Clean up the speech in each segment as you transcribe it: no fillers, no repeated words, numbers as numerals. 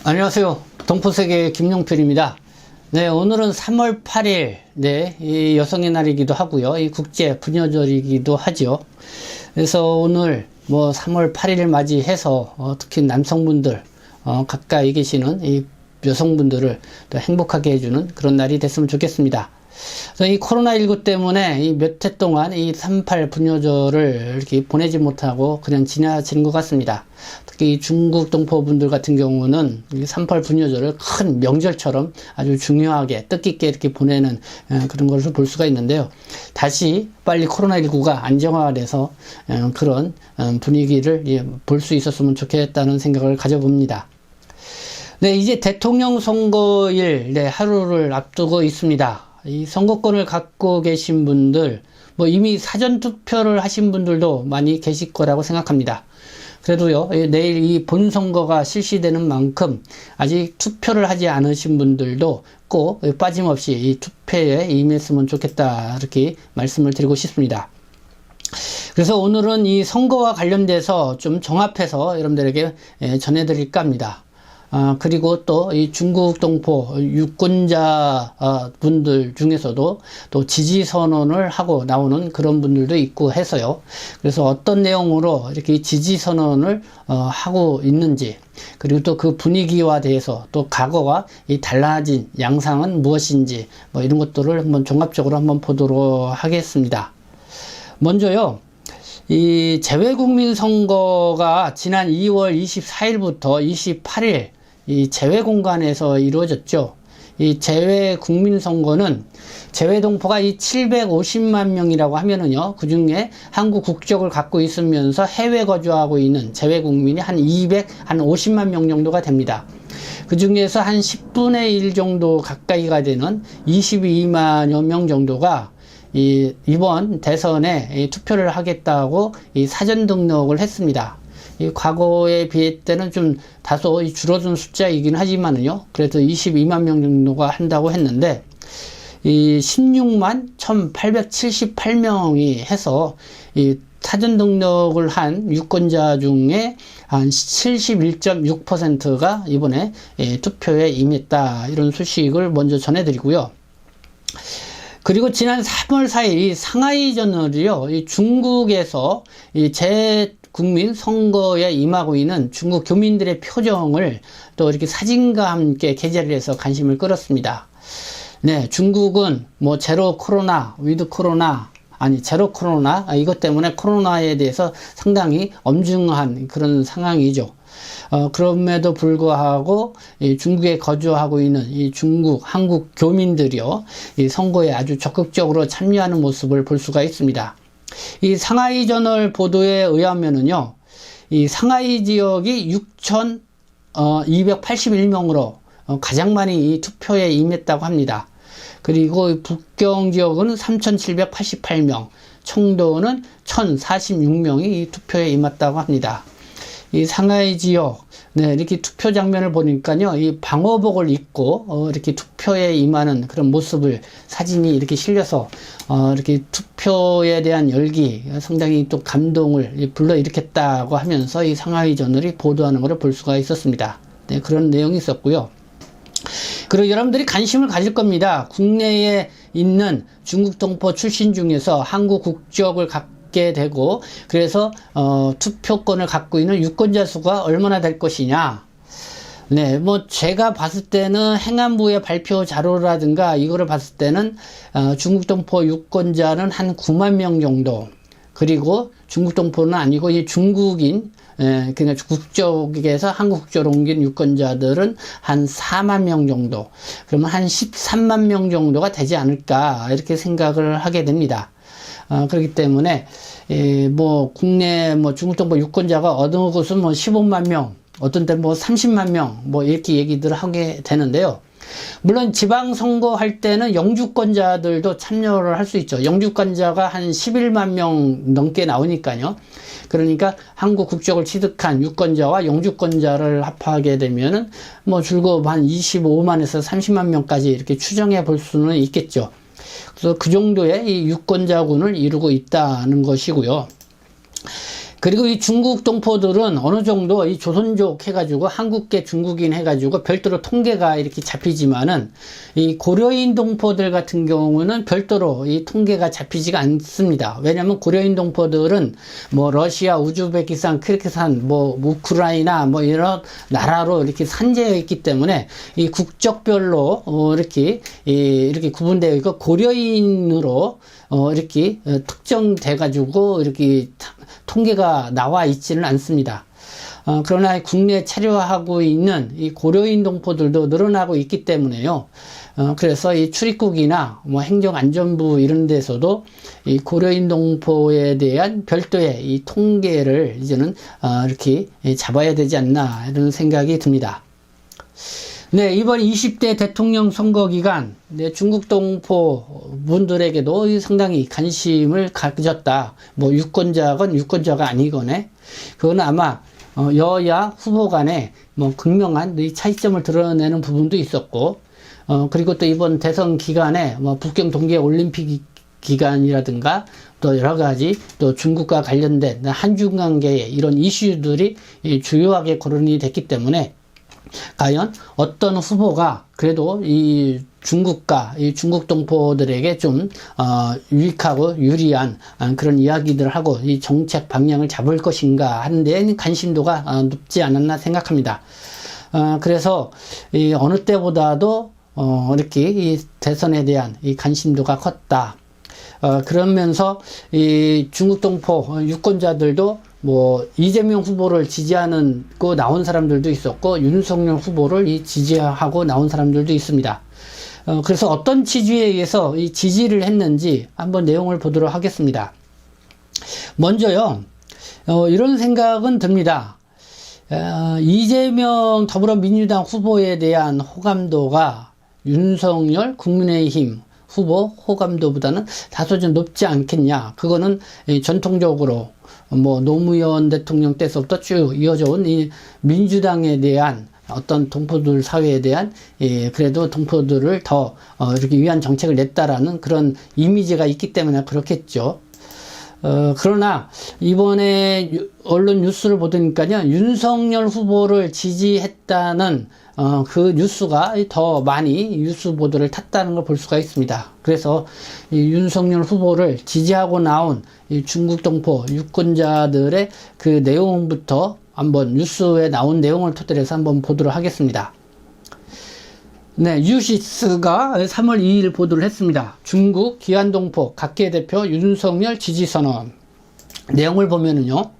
안녕하세요. 동포세계 김용필입니다. 네, 오늘은 3월 8일, 이 여성의 날이기도 하고요. 이 국제 부녀절이기도 하죠. 그래서 오늘 3월 8일을 맞이해서 특히 남성분들, 가까이 계시는 이 여성분들을 더 행복하게 해주는 그런 날이 됐으면 좋겠습니다. 그래서 이 코로나19 때문에 이 몇 해 동안 이 3.8 부녀절을 이렇게 보내지 못하고 그냥 지나치는 것 같습니다. 특히 중국 동포분들 같은 경우는 이 3.8 부녀절을 큰 명절처럼 아주 중요하게 뜻깊게 이렇게 보내는 그런 것을 볼 수가 있는데요. 다시 빨리 코로나19가 안정화가 돼서 그런 분위기를 볼 수 있었으면 좋겠다는 생각을 가져봅니다. 네, 이제 대통령 선거일 하루를 앞두고 있습니다. 이 선거권을 갖고 계신 분들, 이미 사전투표를 하신 분들도 많이 계실 거라고 생각합니다. 그래도요, 내일 이 본선거가 실시되는 만큼 아직 투표를 하지 않으신 분들도 꼭 빠짐없이 이 투표에 임했으면 좋겠다, 이렇게 말씀을 드리고 싶습니다. 그래서 오늘은 이 선거와 관련돼서 좀 종합해서 여러분들에게 전해드릴까 합니다. 그리고 또 이 중국 동포 유권자 분들 중에서도 또 지지 선언을 하고 나오는 그런 분들도 있고 해서요. 그래서 어떤 내용으로 이렇게 지지 선언을 하고 있는지, 그리고 또 그 분위기와 대해서 또 과거와 이 달라진 양상은 무엇인지 이런 것들을 한번 종합적으로 한번 보도록 하겠습니다. 먼저요. 이 재외국민 선거가 지난 2월 24일부터 28일 이 재외공간에서 이루어졌죠. 이 재외국민선거는 재외동포가 이 750만 명이라고 하면은요, 그 중에 한국 국적을 갖고 있으면서 해외 거주하고 있는 재외국민이 한 50만 명 정도가 됩니다. 그 중에서 한 10분의 1 정도 가까이가 되는 22만여 명 정도가 이번 대선에 투표를 하겠다고 사전 등록을 했습니다. 과거에 비해 때는 좀 다소 줄어든 숫자이긴 하지만요. 그래도 22만 명 정도가 한다고 했는데, 16만 1878명이 해서 사전 등록을 한 유권자 중에 한 71.6%가 이번에 투표에 임했다. 이런 소식을 먼저 전해드리고요. 그리고 지난 3월 4일 상하이 저널이요, 중국에서 재국민 선거에 임하고 있는 중국 교민들의 표정을 또 이렇게 사진과 함께 게재를 해서 관심을 끌었습니다. 네, 중국은 제로 코로나, 위드 코로나, 제로 코로나, 이것 때문에 코로나에 대해서 상당히 엄중한 그런 상황이죠. 그럼에도 불구하고 중국에 거주하고 있는 이 중국, 한국 교민들이요, 이 선거에 아주 적극적으로 참여하는 모습을 볼 수가 있습니다. 이 상하이 저널 보도에 의하면은요, 이 상하이 지역이 6,281명으로 가장 많이 이 투표에 임했다고 합니다. 그리고 북경 지역은 3,788명, 청도는 1,046명이 이 투표에 임했다고 합니다. 이 상하이 지역, 이렇게 투표 장면을 보니까요, 이 방호복을 입고, 이렇게 투표에 임하는 그런 모습을 사진이 이렇게 실려서, 이렇게 투표에 대한 열기, 상당히 또 감동을 불러일으켰다고 하면서 이 상하이 저널이 보도하는 것을 볼 수가 있었습니다. 네, 그런 내용이 있었고요. 그리고 여러분들이 관심을 가질 겁니다. 국내에 있는 중국 동포 출신 중에서 한국 국적을 갖게 되고, 그래서 투표권을 갖고 있는 유권자 수가 얼마나 될 것이냐. 네, 제가 봤을 때는 행안부의 발표 자료라든가 이거를 봤을 때는 중국 동포 유권자는 한 9만 명 정도, 그리고 중국 동포는 아니고 이 중국인, 그냥 국적에서 한국 국적으로 옮긴 유권자들은 한 4만 명 정도, 그러면 한 13만 명 정도가 되지 않을까, 이렇게 생각을 하게 됩니다. 그렇기 때문에 국내 중국 동포 유권자가 어느 곳은 15만 명, 어떤 때 30만 명 이렇게 얘기들을 하게 되는데요. 물론 지방선거 할 때는 영주권자들도 참여를 할 수 있죠. 영주권자가 한 11만 명 넘게 나오니까요. 그러니까 한국 국적을 취득한 유권자와 영주권자를 합하게 되면은 줄곧 한 25만에서 30만 명까지 이렇게 추정해 볼 수는 있겠죠. 그래서 그 정도의 이 유권자군을 이루고 있다는 것이고요. 그리고 이 중국 동포들은 어느 정도 이 조선족 해가지고 한국계 중국인 해가지고 별도로 통계가 이렇게 잡히지만은 이 고려인 동포들 같은 경우는 별도로 이 통계가 잡히지가 않습니다. 왜냐하면 고려인 동포들은 뭐 러시아, 우즈베키스탄, 키르기스탄, 뭐 우크라이나 뭐 이런 나라로 이렇게 산재해 있기 때문에 이 국적별로 이렇게 구분되어 있고 고려인으로 이렇게 특정돼 가지고 이렇게 통계가 나와 있지는 않습니다. 그러나 국내에 체류하고 있는 이 고려인 동포들도 늘어나고 있기 때문에요. 그래서 이 출입국이나 뭐 행정안전부 이런 데서도 이 고려인 동포에 대한 별도의 이 통계를 이제는 이렇게 잡아야 되지 않나 이런 생각이 듭니다. 네, 이번 20대 대통령 선거 기간, 네, 중국 동포 분들에게도 상당히 관심을 가졌다. 뭐, 유권자건 유권자가 아니거네. 그건 아마, 여야 후보 간에 뭐, 극명한 이 차이점을 드러내는 부분도 있었고, 그리고 또 이번 대선 기간에 뭐, 북경 동계 올림픽 기간이라든가, 또 여러 가지 또 중국과 관련된 한중 관계의 이런 이슈들이 주요하게 거론이 됐기 때문에, 과연 어떤 후보가 그래도 이 중국과 이 중국 동포들에게 좀 유익하고 유리한 그런 이야기들을 하고 이 정책 방향을 잡을 것인가 하는 데에 관심도가 높지 않았나 생각합니다. 그래서 이 어느 때보다도 이렇게 이 대선에 대한 이 관심도가 컸다. 그러면서 이 중국 동포 유권자들도 뭐 이재명 후보를 지지하는 거 나온 사람들도 있었고 윤석열 후보를 지지하고 나온 사람들도 있습니다. 그래서 어떤 취지에 의해서 이 지지를 했는지 한번 내용을 보도록 하겠습니다. 먼저요, 이런 생각은 듭니다. 이재명 더불어민주당 후보에 대한 호감도가 윤석열 국민의힘 후보 호감도보다는 다소 좀 높지 않겠냐. 그거는 전통적으로 뭐 노무현 대통령 때서부터 쭉 이어져 온 이 민주당에 대한 어떤 동포들 사회에 대한 그래도 동포들을 더 이렇게 위한 정책을 냈다라는 그런 이미지가 있기 때문에 그렇겠죠. 그러나 이번에 언론 뉴스를 보니까요, 윤석열 후보를 지지했다는 그 뉴스가 더 많이 뉴스 보도를 탔다는 걸 볼 수가 있습니다. 그래서 이 윤석열 후보를 지지하고 나온 이 중국 동포 유권자들의 그 내용부터 한번 뉴스에 나온 내용을 토대로 해서 한번 보도록 하겠습니다. 네, 유시스가 3월 2일 보도를 했습니다. 중국 기한동포 각계 대표 윤석열 지지선언. 내용을 보면은요,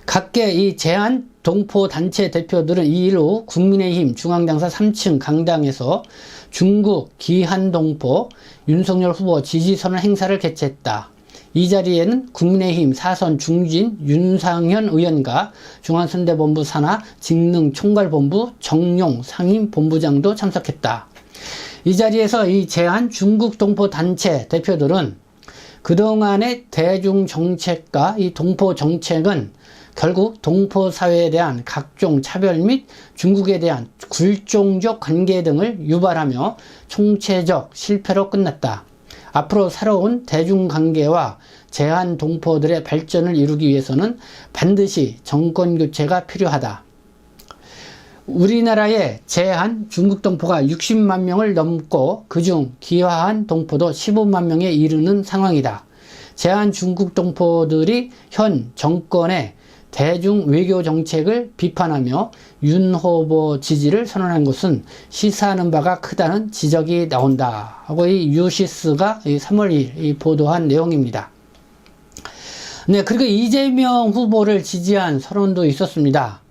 각계 이 제한 동포 단체 대표들은 2일 오후 국민의힘 중앙당사 3층 강당에서 중국 기한동포 윤석열 후보 지지선언 행사를 개최했다. 이 자리에는 국민의힘 사선 중진 윤상현 의원과 중앙선대본부 산하 직능총괄본부 정용 상임본부장도 참석했다. 이 자리에서 이 제한 중국 동포 단체 대표들은 그동안의 대중정책과 이 동포 정책은 결국 동포 사회에 대한 각종 차별 및 중국에 대한 굴종적 관계 등을 유발하며 총체적 실패로 끝났다. 앞으로 새로운 대중관계와 제한 동포들의 발전을 이루기 위해서는 반드시 정권교체가 필요하다. 우리나라의 제한 중국 동포가 60만 명을 넘고 그중 기화한 동포도 15만 명에 이르는 상황이다. 제한 중국 동포들이 현 정권의 대중 외교 정책을 비판하며 윤 후보 지지를 선언한 것은 시사하는 바가 크다는 지적이 나온다 하고 이 유시스가 3월 2일 보도한 내용입니다. 네, 그리고 이재명 후보를 지지한 선언도 있었습니다.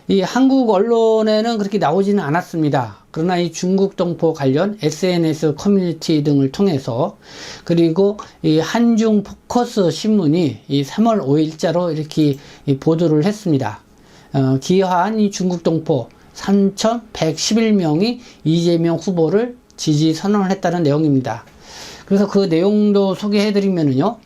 이 한국 언론에는 그렇게 나오지는 않았습니다. 그러나 이 중국 동포 관련 SNS 커뮤니티 등을 통해서, 그리고 이 한중 포커스 신문이 이 3월 5일자로 이렇게 보도를 했습니다. 기화한 이 중국 동포 3,111명이 이재명 후보를 지지 선언을 했다는 내용입니다. 그래서 그 내용도 소개해드리면요,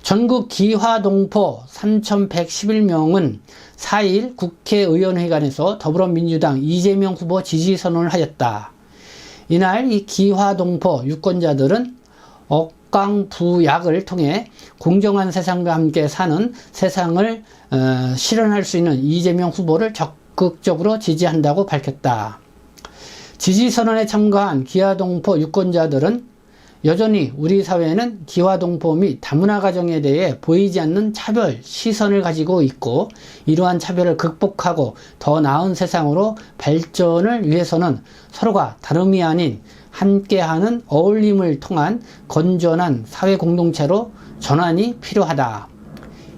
전국 기화동포 3,111명은 4일 국회의원회관에서 더불어민주당 이재명 후보 지지 선언을 하였다. 이날 이 기화동포 유권자들은 국강부약을 통해 공정한 세상과 함께 사는 세상을 실현할 수 있는 이재명 후보를 적극적으로 지지한다고 밝혔다. 지지선언에 참가한 기아동포 유권자들은 여전히 우리 사회는 기아동포 및 다문화 가정에 대해 보이지 않는 차별 시선을 가지고 있고, 이러한 차별을 극복하고 더 나은 세상으로 발전을 위해서는 서로가 다름이 아닌 함께하는 어울림을 통한 건전한 사회 공동체로 전환이 필요하다.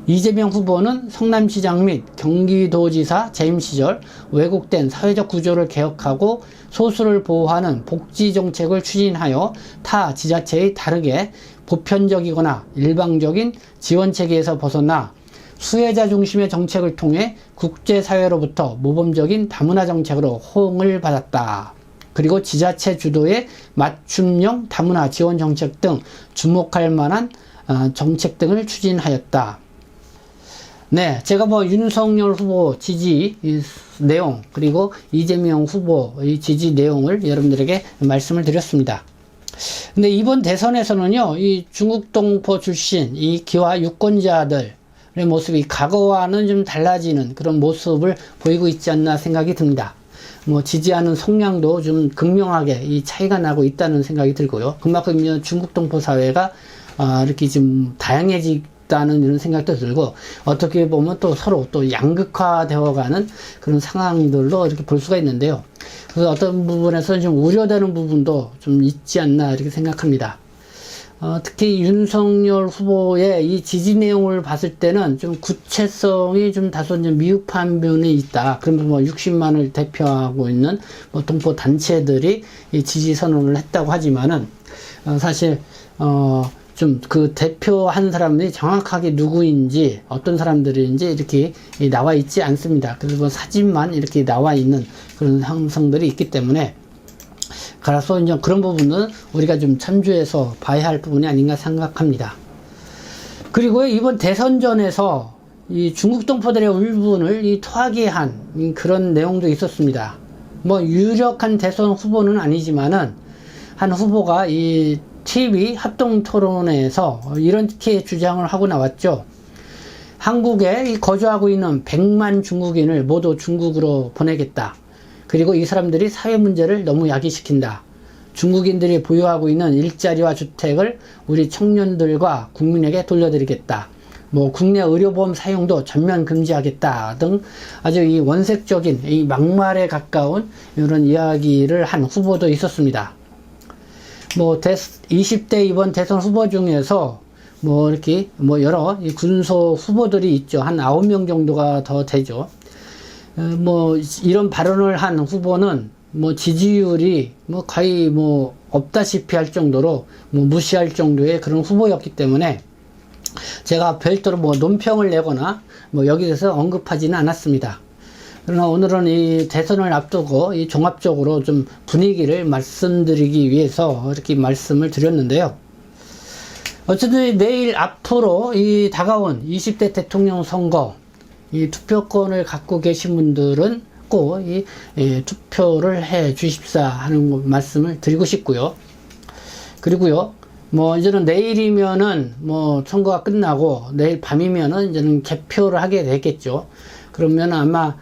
이재명 후보는 성남시장 및 경기도지사 재임 시절 왜곡된 사회적 구조를 개혁하고 소수를 보호하는 복지 정책을 추진하여 타 지자체의 다르게 보편적이거나 일방적인 지원 체계에서 벗어나 수혜자 중심의 정책을 통해 국제사회로부터 모범적인 다문화 정책으로 호응을 받았다. 그리고 지자체 주도의 맞춤형 다문화 지원 정책 등 주목할 만한 정책 등을 추진하였다. 네, 제가 윤석열 후보 지지 내용, 그리고 이재명 후보의 지지 내용을 여러분들에게 말씀을 드렸습니다. 근데 이번 대선에서는요, 이 중국 동포 출신 이 기아 유권자들의 모습이 과거와는 좀 달라지는 그런 모습을 보이고 있지 않나 생각이 듭니다. 지지하는 성향도 좀 극명하게 이 차이가 나고 있다는 생각이 들고요. 그만큼 중국 동포 사회가 이렇게 좀 다양해지다는 이런 생각도 들고, 어떻게 보면 또 서로 또 양극화되어가는 그런 상황들로 이렇게 볼 수가 있는데요. 그래서 어떤 부분에서는 좀 우려되는 부분도 좀 있지 않나 이렇게 생각합니다. 특히 윤석열 후보의 이 지지 내용을 봤을 때는 좀 구체성이 좀 다소 좀 미흡한 면이 있다. 그러면 60만을 대표하고 있는 동포 단체들이 이 지지 선언을 했다고 하지만은, 사실, 좀 그 대표한 사람들이 정확하게 누구인지, 어떤 사람들인지 이렇게 나와 있지 않습니다. 그래서 사진만 이렇게 나와 있는 그런 형성들이 있기 때문에, 그래서 이제 그런 부분은 우리가 좀 참조해서 봐야 할 부분이 아닌가 생각합니다. 그리고 이번 대선전에서 이 중국 동포들의 울분을 토하게 한 그런 내용도 있었습니다. 유력한 대선 후보는 아니지만은, 한 후보가 이 TV 합동 토론회에서 이렇게 주장을 하고 나왔죠. 한국에 거주하고 있는 100만 중국인을 모두 중국으로 보내겠다. 그리고 이 사람들이 사회 문제를 너무 야기시킨다. 중국인들이 보유하고 있는 일자리와 주택을 우리 청년들과 국민에게 돌려드리겠다. 국내 의료보험 사용도 전면 금지하겠다 등 아주 이 원색적인 이 막말에 가까운 이런 이야기를 한 후보도 있었습니다. 20대 이번 대선 후보 중에서 이렇게 여러 이 군소 후보들이 있죠. 한 9명 정도가 더 되죠. 이런 발언을 한 후보는 지지율이 거의 없다시피 할 정도로 무시할 정도의 그런 후보였기 때문에 제가 별도로 논평을 내거나 여기에서 언급하지는 않았습니다. 그러나 오늘은 이 대선을 앞두고 이 종합적으로 좀 분위기를 말씀드리기 위해서 이렇게 말씀을 드렸는데요. 어쨌든 내일 앞으로 이 다가온 20대 대통령 선거, 이 투표권을 갖고 계신 분들은 꼭 투표를 해 주십사 하는 말씀을 드리고 싶고요. 그리고요, 이제는 내일이면은 선거가 끝나고 내일 밤이면은 이제는 개표를 하게 되겠죠. 그러면 아마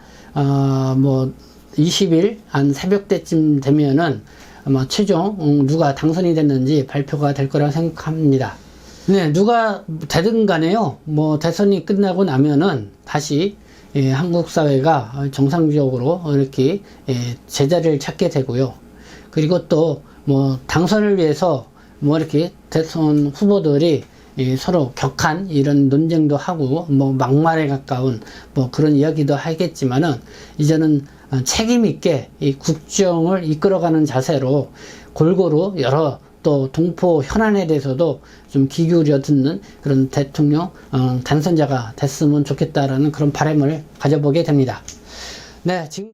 20일 한 새벽 때쯤 되면은 아마 최종 누가 당선이 됐는지 발표가 될 거라고 생각합니다. 네, 누가 되든 간에요. 대선이 끝나고 나면은 다시 한국 사회가 정상적으로 이렇게 제자리를 찾게 되고요. 그리고 또 당선을 위해서 이렇게 대선 후보들이 서로 격한 이런 논쟁도 하고 막말에 가까운 그런 이야기도 하겠지만은, 이제는 책임 있게 이 국정을 이끌어가는 자세로 골고루 여러 또 동포 현안에 대해서도 좀 귀 기울여 듣는 그런 대통령 당선자가 됐으면 좋겠다라는 그런 바람을 가져보게 됩니다. 네, 지금